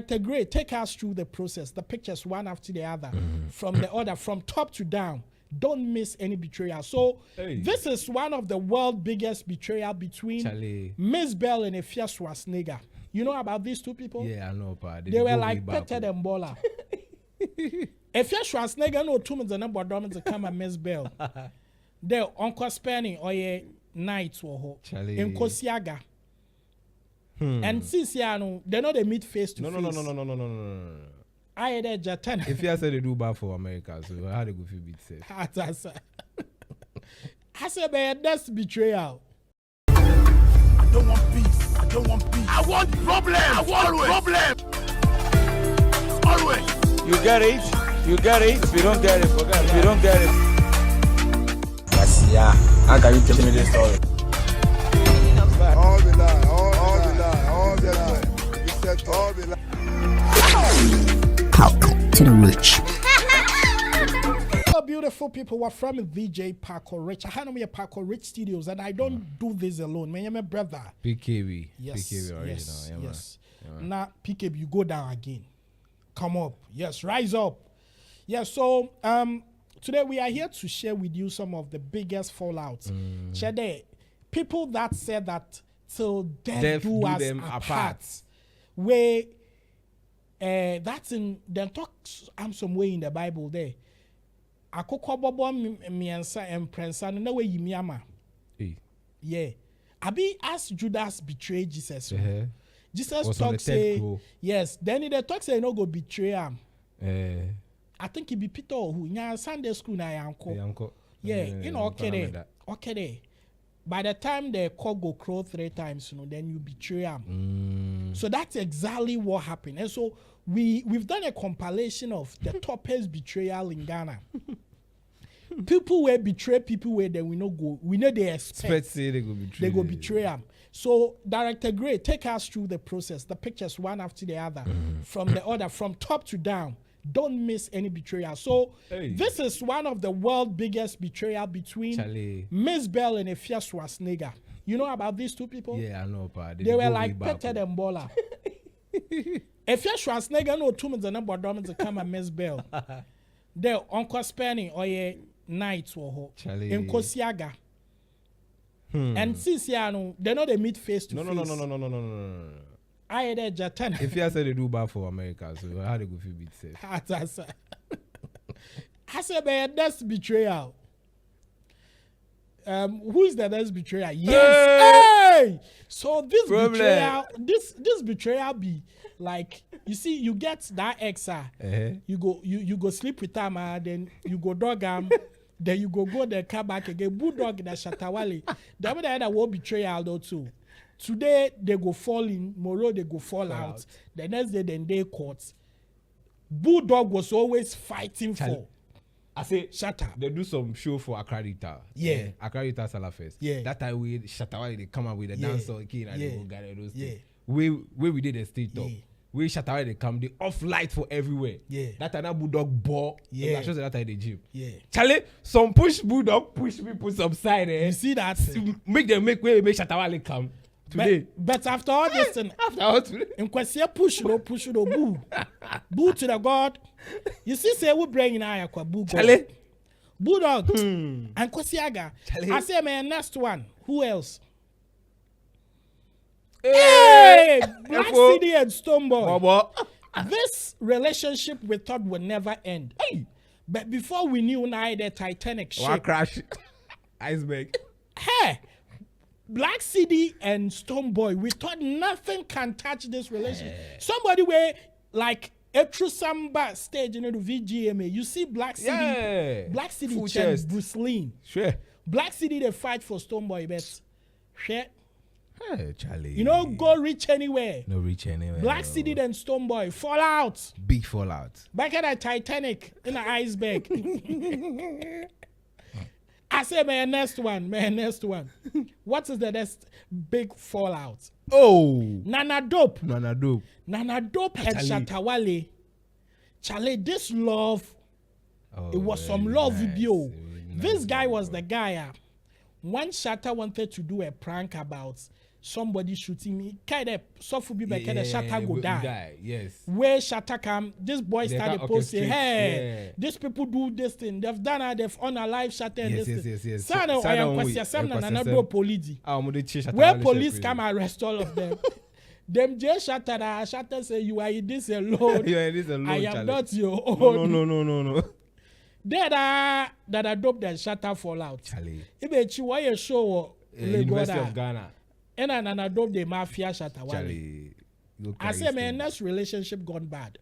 The great, take us through the process, the pictures one after the other, from top to down. Don't miss any betrayal. So this is one of the world's biggest betrayal between Miss Bell and Aisha Schwarzenegger. You know about these two people? Yeah, I know, but they were like Peter and Bola. Aisha Schwarzenegger no two minutes and number to come and Miss Bell. They Uncle Spanning or a night or in Kosiaga. And since they know they meet face to face. No. I had a Jatan. If you said they do bad for America, so how they go feel bit safe? I said, man, that's betrayal. I don't want peace. I want problem. Always. You get it. If you don't get it, forget. If you don't get it. Yes, yeah. How can you tell me this story? All the lie. You said all the lie. Talk to the rich. Hello, beautiful people. We're from VJ Parkour Rich. I have a Parkour Rich Studios, and I don't do this alone. Man, my brother. PKB. Yes. PKB original. Yes. Now, PKB, you go down again. Come up. Yes, rise up. Yes, so today we are here to share with you some of the biggest fallouts. Shade, people that said that till death do us apart. Where that's in the talks some way in the Bible there. Akoko bobo miensa emprensa no way yimiama. Yeah. Abi as Judas betrayed Jesus. Jesus talk say yes. Then in the talk say no go betray him. I think he be Peter who nya Sunday school na yanko. Yeah, you know okay there. By the time the cock go crow 3 times, then you betray him. So that's exactly what happened. And so we've done a compilation of the toughest betrayal in Ghana. People will betray people where they will not go. We know they expect they go betray them. So Director Gray, take us through the process, the pictures one after the other, from top to down. Don't miss any betrayal. So this is one of the world's biggest betrayal between Miss Bell and Aisha Schwarzenegger. You know about these two people? Yeah, I know, but they were like Peter and Bola. Aisha Schwarzenegger no two minutes and number to come and Miss Bell. They Uncle Spanning or a night or in Kosiaga. And since they know they meet face to face. No. I had a Jatan. If you said they do bad for America, so how they go feel bit safe? I said, man, that's betrayal. Who is the next betrayal? Yes. Hey! So this betrayal be like, you see, you get that exa. You go sleep with them, then you go dog them. Then you go the car back again. Bulldog that Shatawale. That will betrayal though too. Today they go fall in, tomorrow they go fall out. The next day then they court. Bulldog was always fighting for. I say shut up. They do some show for Accreditor. Yeah. Accreditor Salafest. Yeah. That time we Shatawale they come out with a dancer kid and they go gather those things. We did a street talk. We Shatawale they come, they off light for everywhere. Yeah. That time Bulldog ball. Yeah. Shows that time the gym. Yeah. Charlie, some push Bulldog, push me, put some side there. You see that? Make Shatawale come. Today. But after all this thing, in question push no boo. Boo to the God. You see, say we bring in aya kwa boo. Bulldog and Kosiaga. I say man, next one. Who else? Hey, Black City and Stonebwoy. This relationship we thought would never end. But before we knew now the Titanic ship crash. Iceberg. Hey. Black City and Stonebwoy, we thought nothing can touch this relationship. Somebody where like a true samba stage in the VGMA, you see Black City, Black City check Bruce Lee. Sure. Black City they fight for Stonebwoy, but Hey, Charlie. You know, go reach anywhere. No reach anywhere. Black City then Stonebwoy fallout. Big fallout. Back at the Titanic in the iceberg. I say, man, next one. What is the next big fallout? Oh, Nana Dope and Shatawale. Charlie, this love, it was some love video. This guy was the guy. One Shatta wanted to do a prank about somebody shooting me. Kind of suffer be back the shatter go die. Yes. Where shatter come, this boy started posting, hey, yeah. these people do this thing. They've done it, they've on a live shatter and this thing. Yes. Sana I am question some na do police. Where police come arrest all of them. Them just shatter say you are in this alone. You are in this alone. I am not your own. No. That adopt the shatter fallout. Charlie. If you why a show University of Ghana. And an adopt the mafia shatter. Charlie. I say man, next relationship gone bad.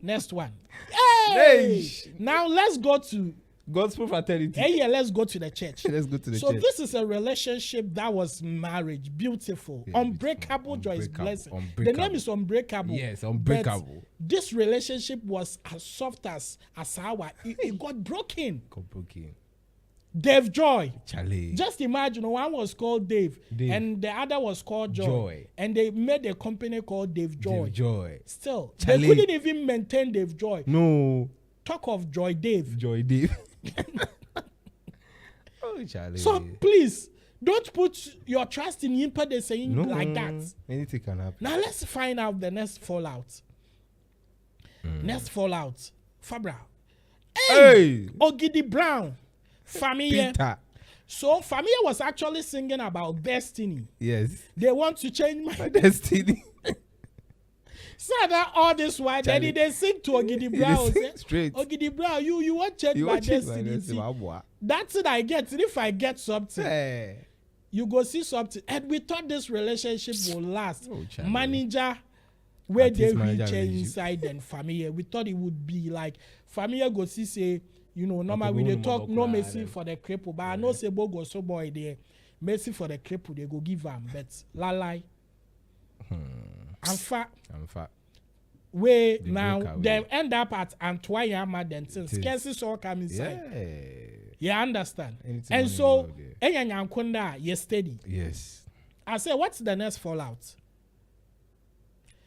Next one. Hey! Now let's go to Gospel fraternity. Hey, yeah, let's go to the church. Let's go to the so church. this is a relationship that was marriage, beautiful, unbreakable, Joyce Blessing. The name is Unbreakable. Yes, Unbreakable. But this relationship was as soft as our. It got broken. Dave Joy. Charlie. Just imagine, one was called Dave, and the other was called Joy. And they made a company called Dave Joy. Still, Charlie. They couldn't even maintain Dave Joy. No. Talk of Joy Dave. Oh, Charlie. So please don't put your trust in him per saying like that. Anything can happen. Now let's find out the next fallout. Next fallout. Fabra. Hey! Ogidi Brown. Familia. Peter. So Familia was actually singing about destiny. Yes. They want to change my destiny. So that all this while then they sing to Ogidi Brown. Straight. Ogidi Brown, you want change my destiny. That's it I get. If I get something, you go see something. And we thought this relationship will last. Manager, where they reach inside and Familia. We thought it would be like Familia go see say, you know, normally they talk no mercy for the cripple, but I know say go so boy there. Mercy for the cripple, they go give them, but lie. I'm fat. Way now they end up at Antoine Yama then since Scarcely all come inside. Yeah, understand. And so Enyanyankunda yesterday. Yes. I say, what's the next fallout?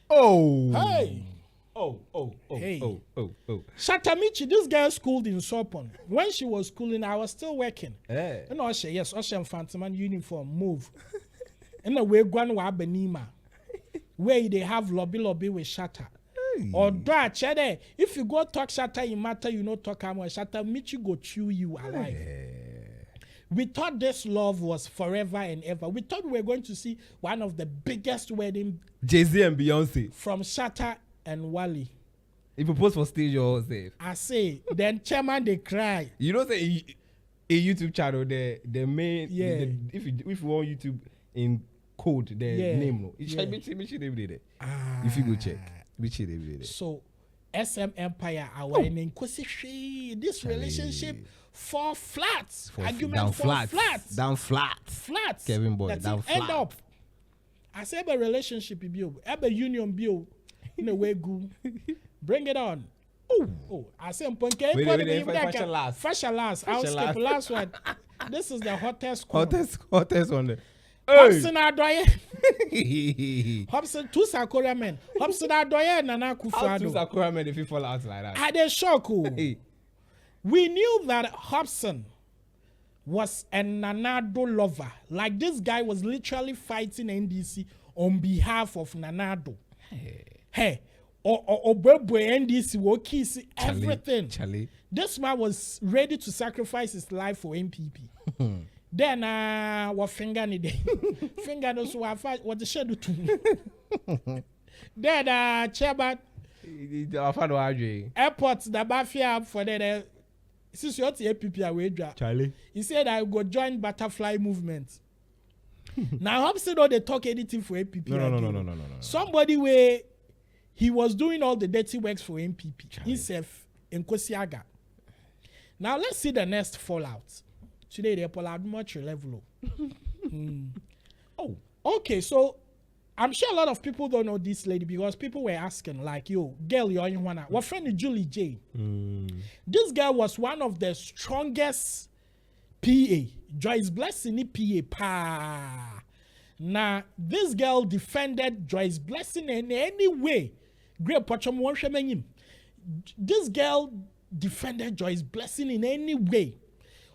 Oh. Hey. Hey. Shatamichi, this girl schooled in Sopon. When she was schooling, I was still working. Hey. And Osha, yes, Osha Fantaman uniform, move. And the way Gwanwa Benima. Where they have lobby with Shatter. Or that Chede, if you go talk Shatter in matter, you know talk how Shatter Michi go chew you alive. We thought this love was forever and ever. We thought we were going to see one of the biggest wedding Jay-Z and Beyonce from Shatter and Wally. If you post for stage or safe. I say, then chairman they cry. You know say a YouTube channel the main if you want YouTube in code the name no. It should be name there. If you go check. So SM Empire our in this relationship fall flat. Argument fall flat. Down flat. Kevin Boy down flat. End up. I say a relationship bio, a union bio in a way good. Bring it on. Oh, I say fashion last. I'll skip the last one. This is the hottest on the Hobson Adoye. Hobson, two Sakura men. Hobson Adoye, Nana Kufado. Two Sakura men if you fall out like that. I did shock. We knew that Hobson was a Nanado lover. Like this guy was literally fighting NDC on behalf of Nanado. Hey. Or NDC will kiss everything. Charlie. This man was ready to sacrifice his life for MPP. Then what finger ni day. Finger no so what the shadow to. Then chairman airport the mafia for the since you the APP away Charlie. He said I go join butterfly movement. Now Hobson don't they talk anything for APP. No. Somebody where he was doing all the dirty works for MPP himself in Kosiaga. Now let's see the next fallout. Today they pull out much level. Oh, okay. So I'm sure a lot of people don't know this lady because people were asking like, "Yo, girl, you're in one." What friend is Julie J? This girl was one of the strongest PA. Joyce Blessing PA. Pa. Now this girl defended Joyce Blessing in any way. Great Pocham won't him. This girl defended Joyce Blessing in any way.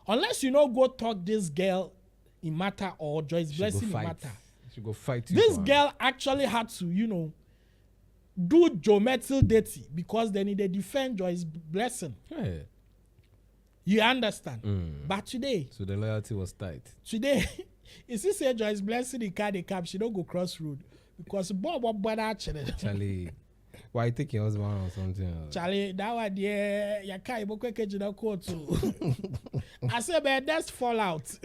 Unless you know, go talk this girl in matter or Joyce Blessing in matter. She go fight. This girl actually had to, do Joe Metal dirty because they need to defend Joyce Blessing. Yeah. You understand? But today, so the loyalty was tight. Today, if you say Joyce Blessing in car, she don't go cross road because Bob actually. Charlie, why take your husband or something? Charlie, that one there, you can't even quick too. I said, man, that's fallout.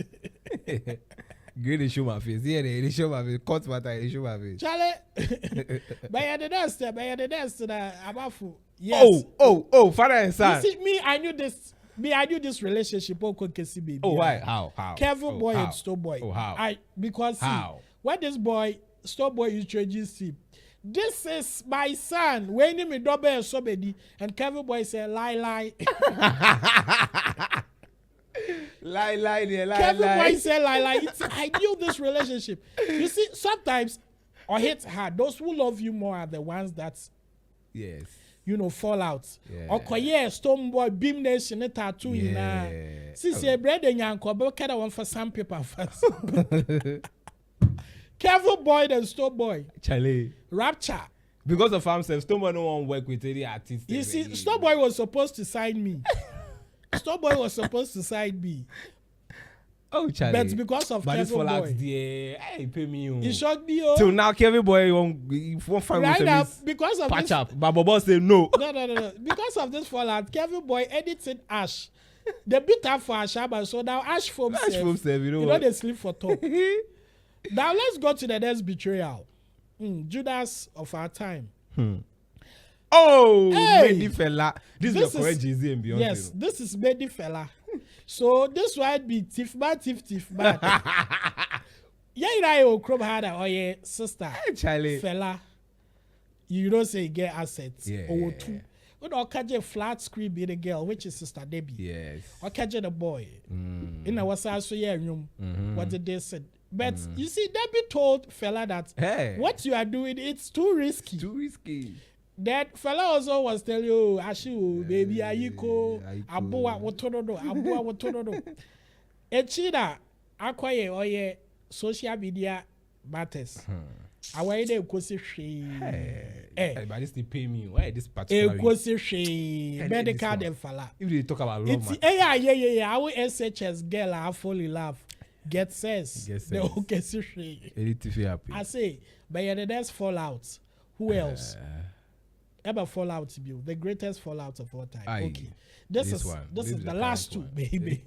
Great, they show my face. Yeah, they show my face. Cut matter, they show my face. Charlie, but you're the dust, I'm off. Yes. Oh, father and son. You see, I knew this relationship. Baby. Oh, why? How? Kevin Boy and Stonebwoy. Oh, how? Because when this boy, Stonebwoy introduced him, this is my son. When him in double and somebody, and Kevin Boy said, lie. Lie. Kevin Boy said, lie. I knew this relationship. You see, sometimes, or hits hard. Those who love you more are the ones that, yes, fall out. Yeah. Or Stonebwoy, Beam Nation, a tattoo. Yeah. Since you're bread and yanko, but kind of one for some people first. Kevin Boy and Stonebwoy. Charlie. Rapture. Because of himself, Stonebwoy don't want to work with any artist. You see, Stonebwoy was supposed to sign me. Stonebwoy was supposed to sign me. Oh, Charlie. But because of Kevin Boy. Hey, pay me. He shocked me. Till now, Kevin Boy won't find right now, because of patch this, up. But Bobo say no. No. Because of this fallout, Kevin Boy edited Ash. They beat up for Ashaba, so now Ash foam self, you know they sleep for top. Now let's go to the next betrayal. Judas of our time. Oh, hey, Medi Fella. This is your correct Jay-Z and Beyonce. Yes, this is Medi Fella. So this might be tiff man. Yeah, I will crop harder. Oh yeah, sister. Hey, Charlie. Fella. You don't say get assets. Yeah. Or two. When I catch a flat screen be the girl, which is Sister Debbie. Yes. Or catch the boy. In our so yeah room. What did they say? But you see, Debbie told Fella that what you are doing, it's too risky. Too risky. That Fella also was telling you, Ashu, baby, Ayiko, Abua, Wotorodo. Echida, Akwaye, oye, social media matters. Away they kosi she. But this they pay me. Why this particular? Kosi she. Medical dem Fella. If they talk about love, yeah. Our SHS girl, I fall in love. Get sense. They okay, she. I say, but yeah, the next fallout. Who else? Ever fallout to you? The greatest fallout of all time. Okay. This is the last two, baby.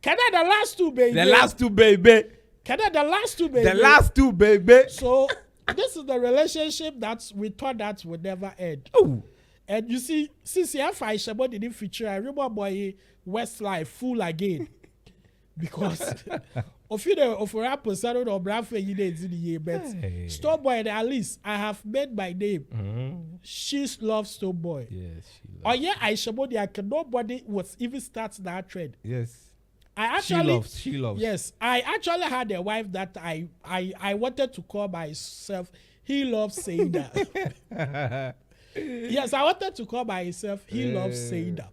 Can I the last two, baby? The last two, baby. Can I the last two, baby? The last two, baby. So this is the relationship that we thought that would never end. Oh. And you see, since Aisha didn't feature, I remember boy Westlife full again. Because of rappers, I don't know, Bradford, you did in the year, but Stonebwoy, at least I have made my name. She loves Stonebwoy. Yes, she loves. Oh yeah, Aisha, nobody was even starts that trend. Yes. She loves. Yes, I actually had a wife that I wanted to call myself. He loves saying that. Yes, I wanted to call myself. He loves saying that.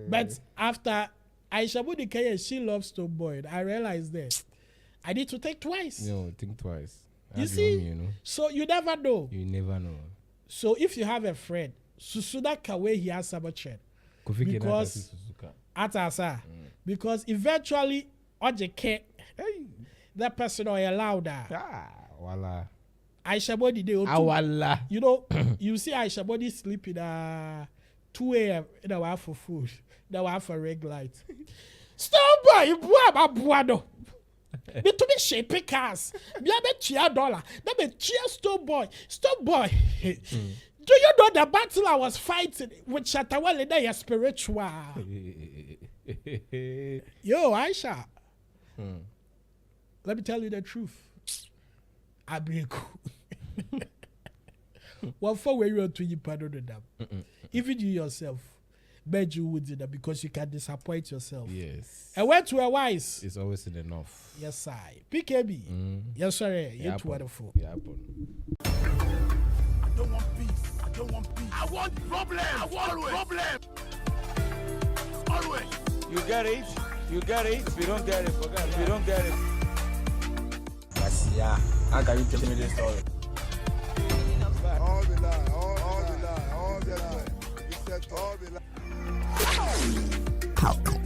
But after Aisha Budikaya, she loves Stonebwoy. I realized that I need to think twice. No, think twice. You see, so you never know. You never know. So if you have a friend, Susuda Kawe, he has some trend. Because because eventually, that person or louder. Voila. Aisha Body they you know, you see Aisha Body sleeping 2 a.m. in a while for food. That one for red light. Stonebwoy, you boy. Me to be shaping cars. Me a $2. That be Stonebwoy. Stonebwoy. Do you know the battle I was fighting with Shatawale? They are spiritual. Yo, Aisha. Let me tell you the truth. I break. What for were you to you pardon them? Even you yourself. Bet you would do that because you can disappoint yourself. Yes. And when to a wise, it's always enough. Yes, I. PKB. Yes, sorry. You're wonderful. I don't want peace. I don't want peace. I want problem. Always. You get it. If you don't get it, forget it. If you don't get it. Yeah, how can you tell me this story? All the lie, all the lie. You said all the lie.